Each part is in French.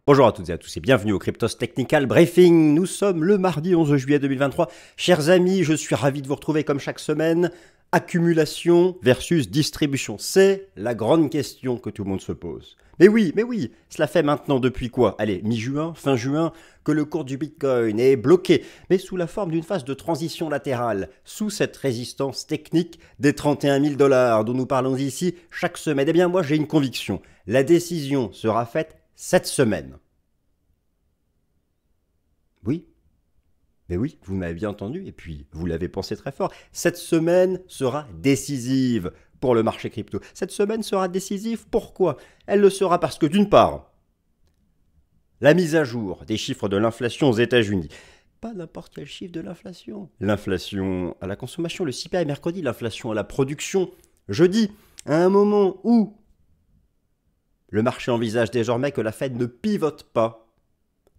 Bonjour à toutes et à tous et bienvenue au Cryptos Technical Briefing. Nous sommes le mardi 11 juillet 2023. Chers amis, je suis ravi de vous retrouver comme chaque semaine. Accumulation versus distribution, c'est la grande question que tout le monde se pose. Mais oui, cela fait maintenant depuis quoi? Allez, mi-juin, fin juin, que le cours du Bitcoin est bloqué, mais sous la forme d'une phase de transition latérale, sous cette résistance technique des 31 000 $ dont nous parlons ici chaque semaine. Eh bien moi j'ai une conviction, la décision sera faite cette semaine. Oui, mais oui, vous m'avez bien entendu, et puis vous l'avez pensé très fort. Cette semaine sera décisive pour le marché crypto. Cette semaine sera décisive, pourquoi? Elle le sera parce que d'une part, la mise à jour des chiffres de l'inflation aux États-Unis. Pas n'importe quel chiffre de l'inflation. L'inflation à la consommation, le CPI mercredi, l'inflation à la production jeudi, à un moment où le marché envisage désormais que la Fed ne pivote pas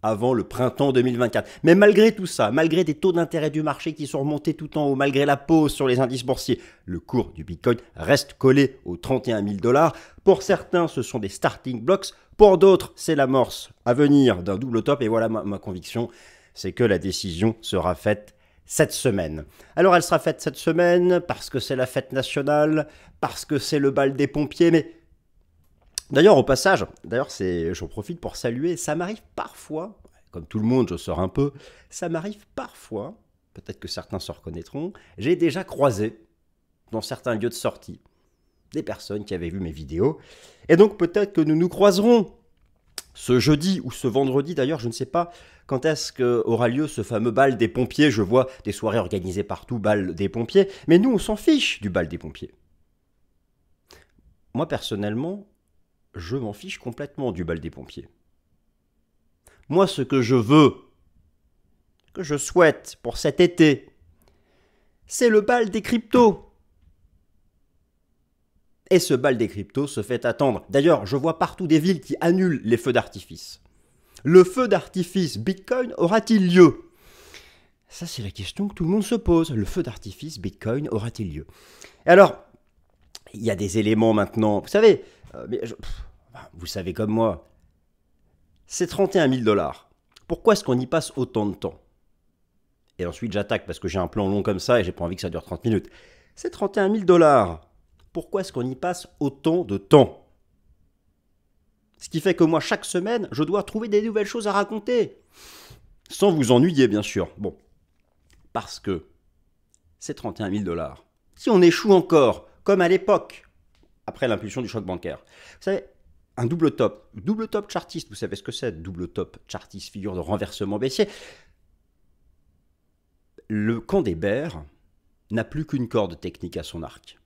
avant le printemps 2024. Mais malgré tout ça, malgré des taux d'intérêt du marché qui sont remontés tout en haut, malgré la pause sur les indices boursiers, le cours du Bitcoin reste collé aux 31 000 $. Pour certains, ce sont des starting blocks. Pour d'autres, c'est l'amorce à venir d'un double top. Et voilà ma conviction, c'est que la décision sera faite cette semaine. Alors elle sera faite cette semaine parce que c'est la fête nationale, parce que c'est le bal des pompiers, mais d'ailleurs, au passage, j'en profite pour saluer, ça m'arrive parfois, comme tout le monde, je sors un peu, ça m'arrive parfois, peut-être que certains se reconnaîtront, j'ai déjà croisé dans certains lieux de sortie des personnes qui avaient vu mes vidéos, et donc peut-être que nous nous croiserons ce jeudi ou ce vendredi, d'ailleurs, je ne sais pas quand est-ce qu'aura lieu ce fameux bal des pompiers, je vois des soirées organisées partout, bal des pompiers, mais nous on s'en fiche du bal des pompiers. Moi personnellement, je m'en fiche complètement du bal des pompiers. Moi, ce que je veux, que je souhaite pour cet été, c'est le bal des cryptos. Et ce bal des cryptos se fait attendre. D'ailleurs, je vois partout des villes qui annulent les feux d'artifice. Le feu d'artifice Bitcoin aura-t-il lieu? Ça, c'est la question que tout le monde se pose. Le feu d'artifice Bitcoin aura-t-il lieu? Alors, il y a des éléments maintenant. Vous savez, vous savez comme moi, c'est 31 000 $. Pourquoi est-ce qu'on y passe autant de temps? Et ensuite j'attaque parce que j'ai un plan long comme ça et j'ai pas envie que ça dure 30 minutes. C'est 31 000 $. Pourquoi est-ce qu'on y passe autant de temps? Ce qui fait que moi, chaque semaine, je dois trouver des nouvelles choses à raconter. Sans vous ennuyer, bien sûr. Bon, parce que c'est 31 000 $. Si on échoue encore, comme à l'époque, après l'impulsion du choc bancaire, vous savez, un double top chartiste, vous savez ce que c'est, double top chartiste, figure de renversement baissier. Le camp des bears n'a plus qu'une corde technique à son arc.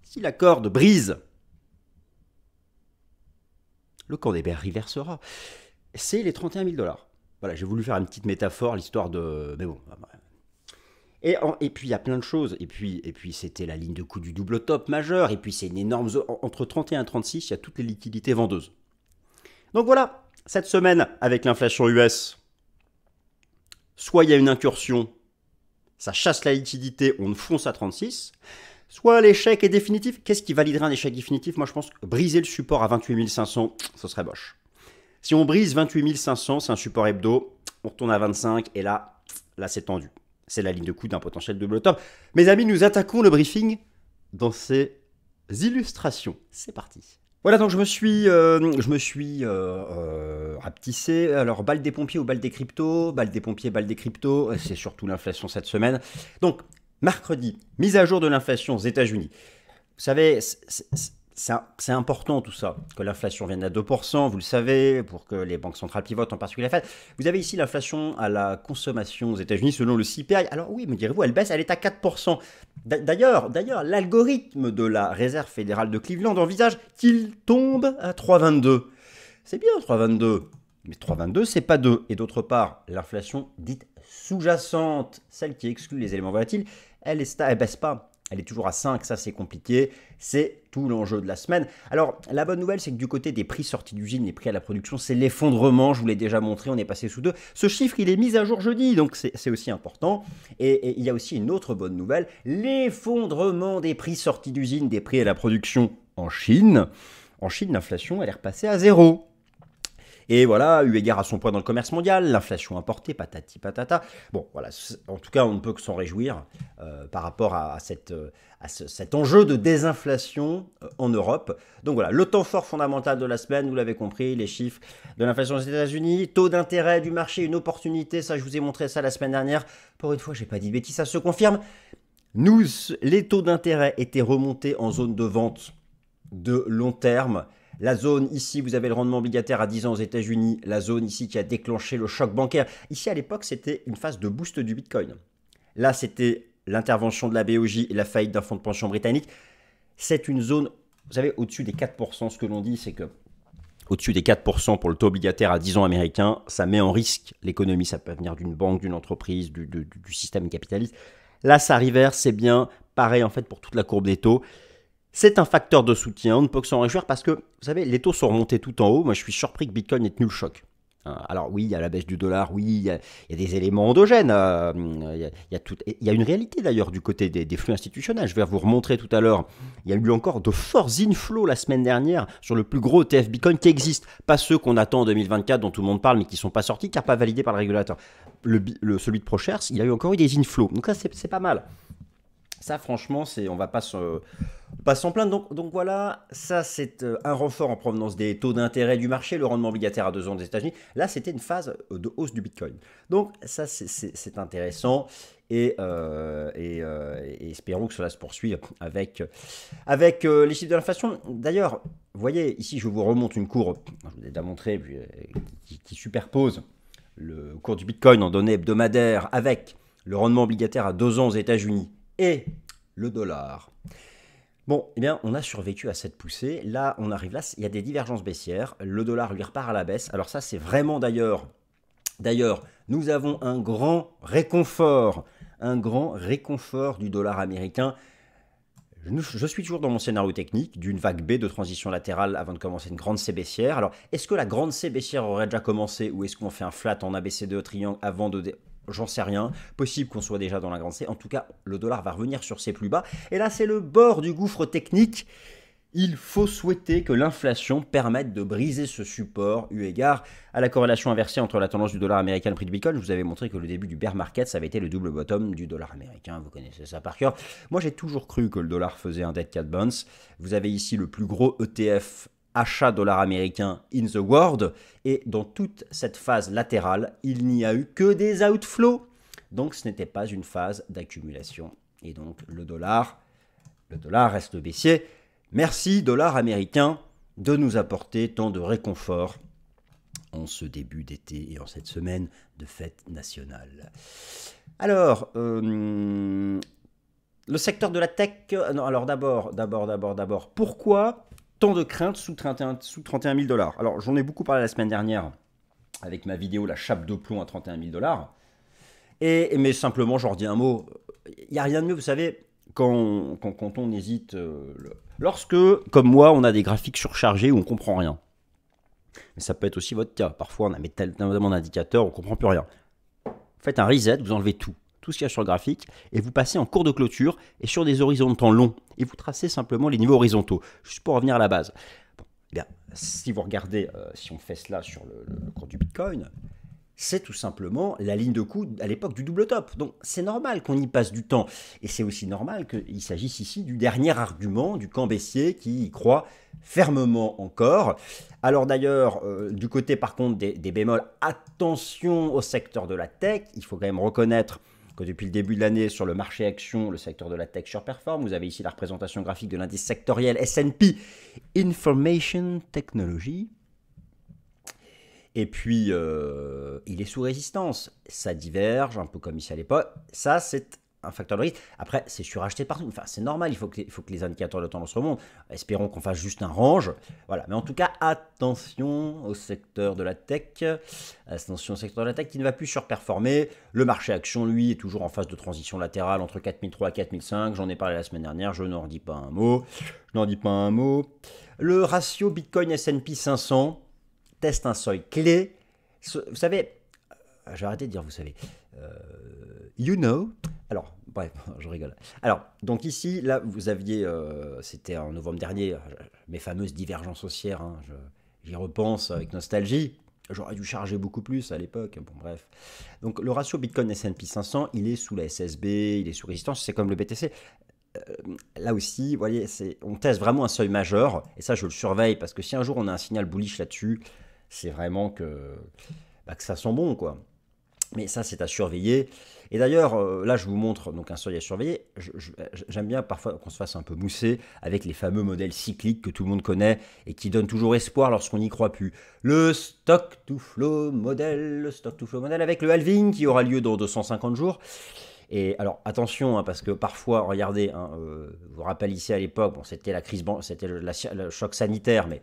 Si la corde brise, le camp des bears reversera. C'est les 31 000 $. Voilà, j'ai voulu faire une petite métaphore, l'histoire de... Mais bon... Et puis il y a plein de choses, et puis c'était la ligne de coup du double top majeur, et puis c'est une énorme zone, entre 31 et 36, il y a toutes les liquidités vendeuses. Donc voilà, cette semaine, avec l'inflation US, soit il y a une incursion, ça chasse la liquidité, on fonce à 36, soit l'échec est définitif. Qu'est-ce qui validerait un échec définitif? Moi je pense que briser le support à 28 500, ce serait moche. Si on brise 28 500, c'est un support hebdo, on retourne à 25, et là c'est tendu. C'est la ligne de coup d'un potentiel double top. Mes amis, nous attaquons le briefing dans ces illustrations. C'est parti. Voilà, donc je me suis rapetissé. Alors, balle des pompiers ou balle des cryptos? Balle des pompiers, balle des cryptos. C'est surtout l'inflation cette semaine. Donc, mercredi, mise à jour de l'inflation aux États-Unis. Vous savez, c'est important tout ça, que l'inflation vienne à 2%, vous le savez, pour que les banques centrales pivotent, en particulier la Fed. Vous avez ici l'inflation à la consommation aux États-Unis selon le CPI. Alors oui, me direz-vous, elle baisse, elle est à 4%. D'ailleurs, l'algorithme de la Réserve fédérale de Cleveland envisage qu'il tombe à 3,22. C'est bien 3,22, mais 3,22 c'est pas 2. Et d'autre part, l'inflation dite sous-jacente, celle qui exclut les éléments volatiles, elle baisse pas. Elle est toujours à 5, ça c'est compliqué, c'est tout l'enjeu de la semaine. Alors la bonne nouvelle c'est que du côté des prix sortis d'usine, les prix à la production, c'est l'effondrement, je vous l'ai déjà montré, on est passé sous 2. Ce chiffre il est mis à jour jeudi, donc c'est aussi important. Et il y a aussi une autre bonne nouvelle, l'effondrement des prix sortis d'usine, des prix à la production en Chine. En Chine, l'inflation, elle est repassée à zéro. Et voilà, eu égard à son poids dans le commerce mondial, l'inflation importée, patati patata. Bon, voilà, en tout cas, on ne peut que s'en réjouir par rapport à cet enjeu de désinflation en Europe. Donc voilà, le temps fort fondamental de la semaine, vous l'avez compris, les chiffres de l'inflation aux États-Unis, taux d'intérêt du marché, une opportunité, ça je vous ai montré ça la semaine dernière. Pour une fois, j'ai pas dit de bêtises, ça se confirme. Les taux d'intérêt étaient remontés en zone de vente de long terme. La zone ici, vous avez le rendement obligataire à 10 ans aux États-Unis, la zone ici qui a déclenché le choc bancaire. Ici, à l'époque, c'était une phase de boost du Bitcoin. Là, c'était l'intervention de la BOJ et la faillite d'un fonds de pension britannique. C'est une zone, vous savez, au-dessus des 4%, ce que l'on dit, c'est que au-dessus des 4% pour le taux obligataire à 10 ans américain, ça met en risque l'économie. Ça peut venir d'une banque, d'une entreprise, du système capitaliste. Là, ça reverse, c'est bien. Pareil, en fait, pour toute la courbe des taux. C'est un facteur de soutien, on ne peut que s'en réjouir parce que, vous savez, les taux sont remontés tout en haut. Moi, je suis surpris que Bitcoin ait tenu le choc. Alors oui, il y a la baisse du dollar, oui, il y a des éléments endogènes. Il y a une réalité d'ailleurs du côté des flux institutionnels. Je vais vous remontrer tout à l'heure. Il y a eu encore de forts inflows la semaine dernière sur le plus gros ETF Bitcoin qui existe. Pas ceux qu'on attend en 2024 dont tout le monde parle mais qui ne sont pas sortis car pas validés par le régulateur. Celui de ProShares, il y a eu encore eu des inflows. Donc ça, c'est pas mal. Ça, franchement, on va pas s'en plaindre. Donc voilà, ça c'est un renfort en provenance des taux d'intérêt du marché, le rendement obligataire à 2 ans des États-Unis. Là, c'était une phase de hausse du Bitcoin. Donc ça, c'est intéressant et espérons que cela se poursuive avec les chiffres de l'inflation. D'ailleurs, vous voyez, ici, je vous remonte une courbe, je vous ai déjà montré, qui superpose le cours du Bitcoin en données hebdomadaires avec le rendement obligataire à 2 ans aux États-Unis et le dollar. Bon, eh bien, on a survécu à cette poussée. Là, on arrive là, il y a des divergences baissières. Le dollar lui repart à la baisse. Alors ça, c'est vraiment d'ailleurs, nous avons un grand réconfort du dollar américain. Je suis toujours dans mon scénario technique d'une vague B de transition latérale avant de commencer une grande C baissière. Alors, est-ce que la grande C baissière aurait déjà commencé ou est-ce qu'on fait un flat en ABCD au triangle avant de... J'en sais rien, possible qu'on soit déjà dans la grande C. En tout cas, le dollar va revenir sur ses plus bas. Et là, c'est le bord du gouffre technique. Il faut souhaiter que l'inflation permette de briser ce support, eu égard à la corrélation inversée entre la tendance du dollar américain et le prix du Bitcoin. Je vous avais montré que le début du bear market, ça avait été le double bottom du dollar américain. Vous connaissez ça par cœur. Moi, j'ai toujours cru que le dollar faisait un dead cat bounce. Vous avez ici le plus gros ETF achat dollar américain in the world, et dans toute cette phase latérale, il n'y a eu que des outflows, donc ce n'était pas une phase d'accumulation, et donc le dollar reste baissier. Merci dollar américain de nous apporter tant de réconfort en ce début d'été et en cette semaine de fête nationale. Alors, le secteur de la tech, non, alors d'abord, pourquoi tant de craintes sous 31 000 $? Alors, j'en ai beaucoup parlé la semaine dernière avec ma vidéo La chape de plomb à 31 000 $. Mais simplement, je redis un mot. Il n'y a rien de mieux, vous savez, quand on hésite. Lorsque, comme moi, on a des graphiques surchargés où on ne comprend rien. Mais ça peut être aussi votre cas. Parfois, on a mis tellement d'indicateurs, on ne comprend plus rien. Faites un reset, vous enlevez tout ce qu'il y a sur le graphique, et vous passez en cours de clôture et sur des horizons de temps longs, et vous tracez simplement les niveaux horizontaux, juste pour revenir à la base. Bon, eh bien, si vous regardez, si on fait cela sur le cours du Bitcoin, c'est tout simplement la ligne de coup à l'époque du double top. Donc c'est normal qu'on y passe du temps, et c'est aussi normal qu'il s'agisse ici du dernier argument du camp baissier qui y croit fermement encore. Alors d'ailleurs, du côté par contre des bémols, attention au secteur de la tech, il faut quand même reconnaître que depuis le début de l'année, sur le marché action, le secteur de la tech surperforme. Vous avez ici la représentation graphique de l'indice sectoriel S&P Information Technology. Et puis, il est sous résistance. Ça diverge, un peu comme ici à l'époque. Ça, c'est un facteur de risque. Après, c'est suracheté partout. Enfin, c'est normal, il faut que les indicateurs de tendance remontent. Espérons qu'on fasse juste un range. Voilà. Mais en tout cas, attention au secteur de la tech. Attention au secteur de la tech qui ne va plus surperformer. Le marché action, lui, est toujours en phase de transition latérale entre 4003 et 4005. J'en ai parlé la semaine dernière, je n'en dis pas un mot. Le ratio Bitcoin S&P 500 teste un seuil clé. Vous savez, je vais arrêter de dire vous savez. You know. Alors, bref, je rigole. Alors, donc ici, là, vous aviez, c'était en novembre dernier, mes fameuses divergences haussières, hein, j'y repense avec nostalgie. J'aurais dû charger beaucoup plus à l'époque. Bon, bref. Donc, le ratio Bitcoin S&P 500, il est sous la SSB, il est sous résistance. C'est comme le BTC. Là aussi, vous voyez, on teste vraiment un seuil majeur. Et ça, je le surveille parce que si un jour on a un signal bullish là-dessus, c'est vraiment que ça sent bon, quoi. Mais ça, c'est à surveiller. Et d'ailleurs, là, je vous montre donc un seuil à surveiller. J'aime bien parfois qu'on se fasse un peu mousser avec les fameux modèles cycliques que tout le monde connaît et qui donnent toujours espoir lorsqu'on n'y croit plus. Le stock to flow modèle, avec le halving qui aura lieu dans 250 jours. Et alors attention, hein, parce que parfois, regardez, hein, je vous rappelle ici à l'époque, bon, c'était la crise, c'était le choc sanitaire, mais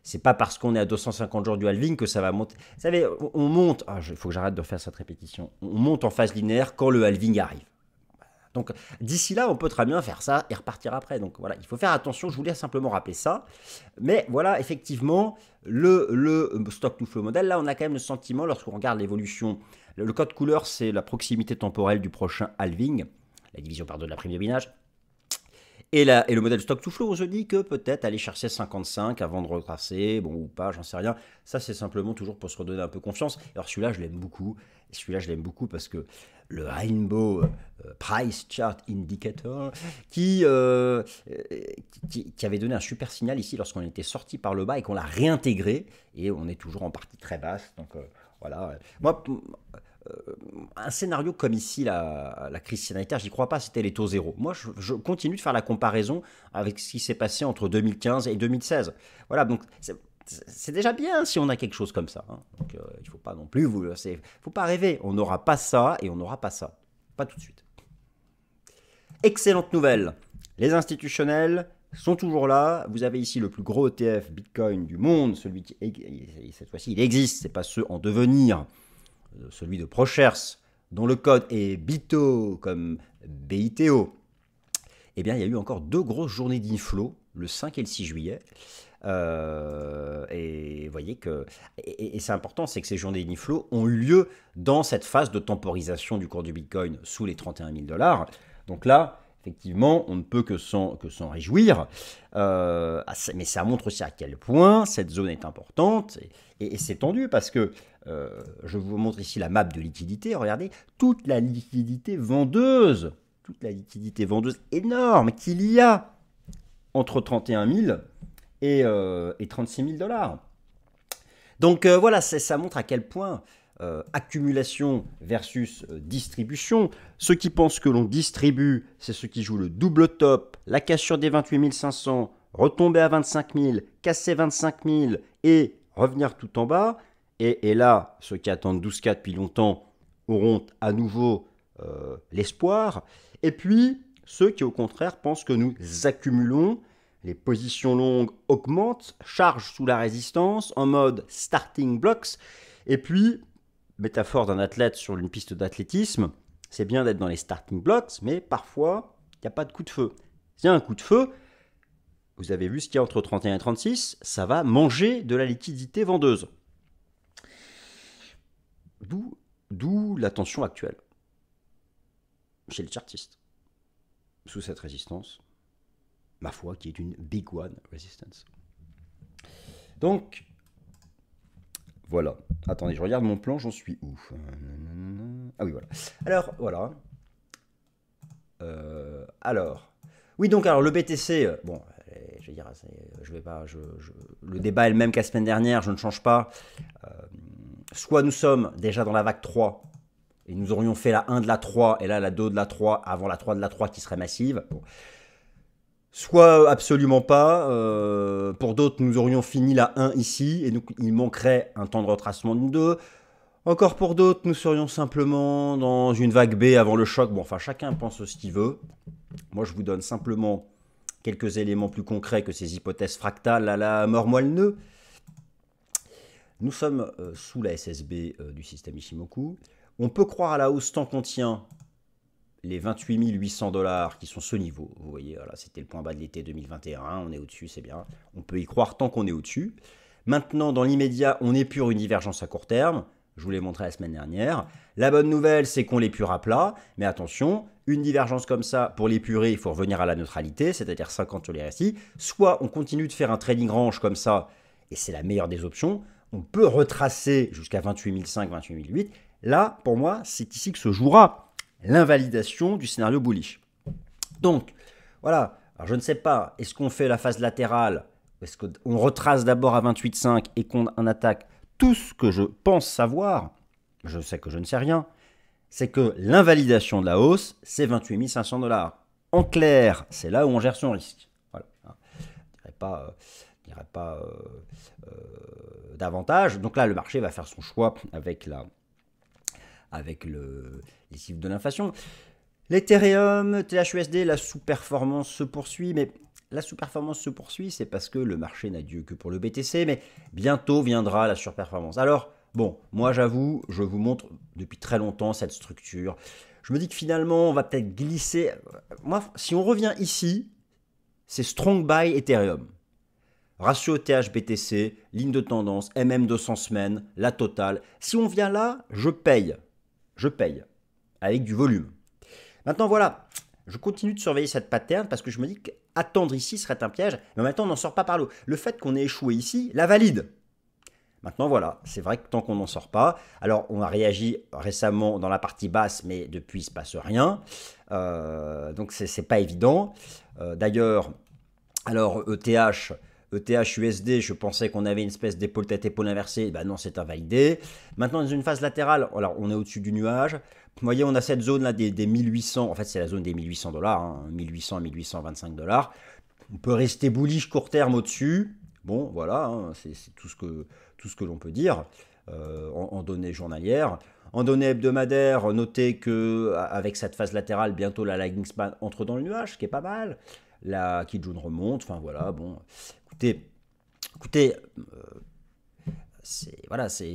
c'est pas parce qu'on est à 250 jours du halving que ça va monter. Vous savez, on monte, il faut que j'arrête de faire cette répétition, on monte en phase linéaire quand le halving arrive. Donc d'ici là, on peut très bien faire ça et repartir après. Donc voilà, il faut faire attention, je voulais simplement rappeler ça. Mais voilà, effectivement, le stock to flow model, là, on a quand même le sentiment, lorsqu'on regarde l'évolution, le code couleur, c'est la proximité temporelle du prochain halving, la division par 2 de la prime de binage. Et le modèle stock to flow, on se dit que peut-être aller chercher 55 avant de retracer, bon ou pas, j'en sais rien. Ça, c'est simplement toujours pour se redonner un peu confiance. Alors celui-là, je l'aime beaucoup. Et celui-là, je l'aime beaucoup parce que le Rainbow Price Chart Indicator, qui avait donné un super signal ici lorsqu'on était sorti par le bas et qu'on l'a réintégré. Et on est toujours en partie très basse. Donc voilà. Moi, un scénario comme ici, la crise sanitaire, j'y crois pas, c'était les taux zéro. Moi, je continue de faire la comparaison avec ce qui s'est passé entre 2015 et 2016. Voilà, donc c'est déjà bien si on a quelque chose comme ça. Hein. Donc il ne faut pas non plus, faut pas rêver. On n'aura pas ça et on n'aura pas ça. Pas tout de suite. Excellente nouvelle. Les institutionnels sont toujours là. Vous avez ici le plus gros ETF Bitcoin du monde. Celui qui, cette fois-ci, il existe. Ce n'est pas ceux en devenir. Celui de ProShares, dont le code est BITO comme BITO, eh bien, il y a eu encore 2 grosses journées d'inflow, le 5 et le 6 juillet. Et vous voyez que, et c'est important, c'est que ces journées d'inflow ont eu lieu dans cette phase de temporisation du cours du Bitcoin sous les 31 000 $. Donc là, effectivement, on ne peut que s'en réjouir. Mais ça montre aussi à quel point cette zone est importante et c'est tendu parce que je vous montre ici la map de liquidité. Regardez, toute la liquidité vendeuse énorme qu'il y a entre 31 000 et 36 000 $. Donc voilà, ça montre à quel point accumulation versus distribution. Ceux qui pensent que l'on distribue, c'est ceux qui jouent le double top, la cassure des 28 500, retomber à 25 000, casser 25 000 et revenir tout en bas. Et là, ceux qui attendent 12K depuis longtemps auront à nouveau l'espoir. Et puis, ceux qui au contraire pensent que nous accumulons, les positions longues augmentent, chargent sous la résistance en mode starting blocks. Et puis, métaphore d'un athlète sur une piste d'athlétisme, c'est bien d'être dans les starting blocks, mais parfois, il n'y a pas de coup de feu. S'il y a un coup de feu, vous avez vu ce qu'il y a entre 31 et 36, ça va manger de la liquidité vendeuse. D'où la tension actuelle chez le chartiste, sous cette résistance, ma foi, qui est une big one resistance. Donc, voilà. Attendez, je regarde mon plan, j'en suis où? Ah oui, voilà. Alors, voilà. Oui, donc, alors, le BTC, bon, je vais dire, je vais pas, le débat est le même qu'à la semaine dernière, je ne change pas. Soit nous sommes déjà dans la vague 3, et nous aurions fait la 1 de la 3, et là, la 2 de la 3, avant la 3 de la 3 qui serait massive. Bon. Soit absolument pas. Pour d'autres, nous aurions fini la 1 ici, et donc il manquerait un temps de retracement d'une 2. Encore pour d'autres, nous serions simplement dans une vague B avant le choc. Bon, enfin, chacun pense ce qu'il veut. Moi, je vous donne simplement quelques éléments plus concrets que ces hypothèses fractales à la mort-moi le nœud. Nous sommes sous la SSB du système Ichimoku. On peut croire à la hausse tant qu'on tient les 28 800 $ qui sont ce niveau. Vous voyez, voilà, c'était le point bas de l'été 2021. On est au-dessus, c'est bien. On peut y croire tant qu'on est au-dessus. Maintenant, dans l'immédiat, on épure une divergence à court terme. Je vous l'ai montré la semaine dernière. La bonne nouvelle, c'est qu'on l'épure à plat. Mais attention, une divergence comme ça, pour l'épurer, il faut revenir à la neutralité, c'est-à-dire 50 sur les RSI. Soit on continue de faire un trading range comme ça, et c'est la meilleure des options. On peut retracer jusqu'à 28 500, 28 008. Là, pour moi, c'est ici que se jouera l'invalidation du scénario bullish. Donc, voilà. Alors, je ne sais pas, est-ce qu'on fait la phase latérale? Est-ce qu'on retrace d'abord à 28,5 et qu'on attaque? Tout ce que je pense savoir, je sais que je ne sais rien, c'est que l'invalidation de la hausse, c'est 28 500 $. En clair, c'est là où on gère son risque. Voilà. Je ne dirais pas davantage. Donc là, le marché va faire son choix avec les chiffres de l'inflation. L'Ethereum, THUSD, la sous-performance se poursuit, mais la sous-performance se poursuit, c'est parce que le marché n'a Dieu que pour le BTC, mais bientôt viendra la surperformance. Alors, bon, moi j'avoue, je vous montre depuis très longtemps cette structure. Je me dis que finalement, on va peut-être glisser. Moi, si on revient ici, c'est Strong Buy Ethereum. Ratio ETH-BTC, ligne de tendance, MM200 semaines, la totale. Si on vient là, je paye. Je paye. Avec du volume. Maintenant, voilà. Je continue de surveiller cette pattern parce que je me dis qu'attendre ici serait un piège. Mais maintenant, on n'en sort pas par l'eau. Le fait qu'on ait échoué ici la valide. Maintenant, voilà, c'est vrai que tant qu'on n'en sort pas, alors on a réagi récemment dans la partie basse, mais depuis, il ne se passe rien. Donc, ce n'est pas évident. D'ailleurs, alors ETH-USD, je pensais qu'on avait une espèce d'épaule tête-épaule inversée. Ben non, c'est invalidé. Maintenant, dans une phase latérale, alors on est au-dessus du nuage. Vous voyez, on a cette zone-là des 1800. En fait, c'est la zone des 1800 $, hein, 1800 à 1825 $. On peut rester bullish court terme au-dessus. Bon, voilà, hein, c'est tout ce que l'on peut dire en données journalières. En données hebdomadaires, notez qu'avec cette phase latérale, bientôt la lagging span entre dans le nuage, ce qui est pas mal. La Kijun remonte, enfin voilà, bon. Écoutez,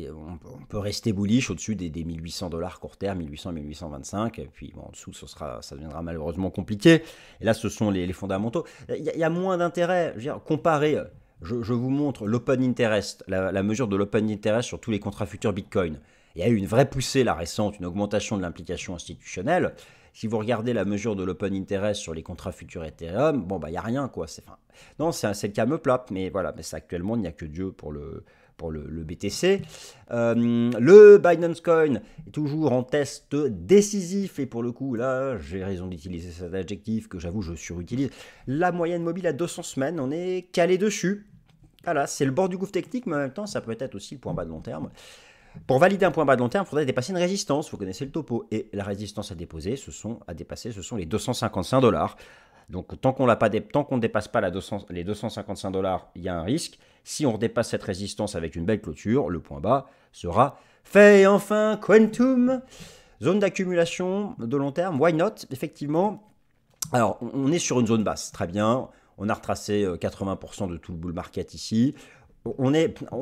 on peut rester bullish au-dessus des 1800 $ court terme, 1800, 1825, et puis bon, en dessous, ça deviendra malheureusement compliqué. Et là, ce sont les fondamentaux. Il y a moins d'intérêt, je veux dire, comparer. Je vous montre l'open interest, la mesure de l'open interest sur tous les contrats futurs Bitcoin. Il y a eu une vraie poussée là récente, une augmentation de l'implication institutionnelle. Si vous regardez la mesure de l'open interest sur les contrats futurs Ethereum, bon, bah, il n'y a rien, quoi. Non, c'est le calme plat, mais voilà, mais actuellement, il n'y a que Dieu pour le BTC. Le Binance Coin est toujours en test décisif, et pour le coup, là, j'ai raison d'utiliser cet adjectif que j'avoue, je surutilise. La moyenne mobile à 200 semaines, on est calé dessus. Voilà, c'est le bord du gouffre technique, mais en même temps, ça peut être aussi le point bas de long terme. Pour valider un point bas de long terme, il faudrait dépasser une résistance. Vous connaissez le topo. Et la résistance à dépasser, ce sont les 255 $. Donc, tant qu'on ne dépasse pas les 255 $, il y a un risque. Si on redépasse cette résistance avec une belle clôture, le point bas sera fait. Et enfin, Quantum, zone d'accumulation de long terme. Why not? Effectivement. Alors, on est sur une zone basse. Très bien. On a retracé 80% de tout le bull market ici. On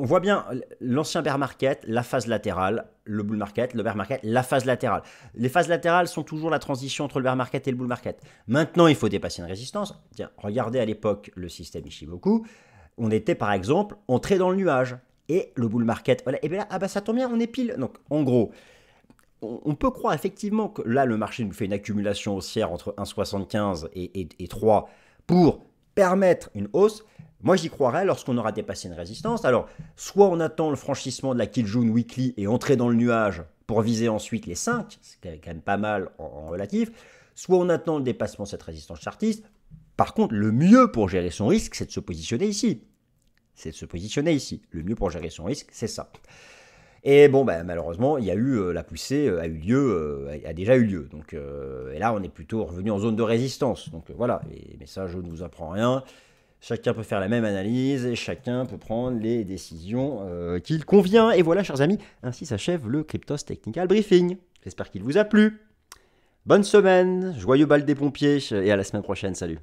voit bien l'ancien bear market, la phase latérale, le bull market, le bear market, la phase latérale. Les phases latérales sont toujours la transition entre le bear market et le bull market. Maintenant, il faut dépasser une résistance. Tiens, regardez à l'époque le système Ichimoku. On était par exemple entré dans le nuage. Et le bull market, voilà, et bien là, ça tombe bien, on est pile. Donc en gros, on peut croire effectivement que là, le marché nous fait une accumulation haussière entre 1,75 et 3 pour permettre une hausse. Moi, j'y croirais lorsqu'on aura dépassé une résistance. Alors, soit on attend le franchissement de la Kijun Weekly et entrer dans le nuage pour viser ensuite les 5, c'est quand même pas mal en relatif, soit on attend le dépassement de cette résistance chartiste. Par contre, le mieux pour gérer son risque, c'est de se positionner ici. Le mieux pour gérer son risque, c'est ça. Et bon, malheureusement, il y a eu la poussée a déjà eu lieu. Donc, et là, on est plutôt revenu en zone de résistance. Donc voilà, mais ça, je ne vous apprends rien. Chacun peut faire la même analyse et chacun peut prendre les décisions qu'il convient. Et voilà, chers amis, ainsi s'achève le Cryptos Technical Briefing. J'espère qu'il vous a plu. Bonne semaine, joyeux bal des pompiers et à la semaine prochaine. Salut.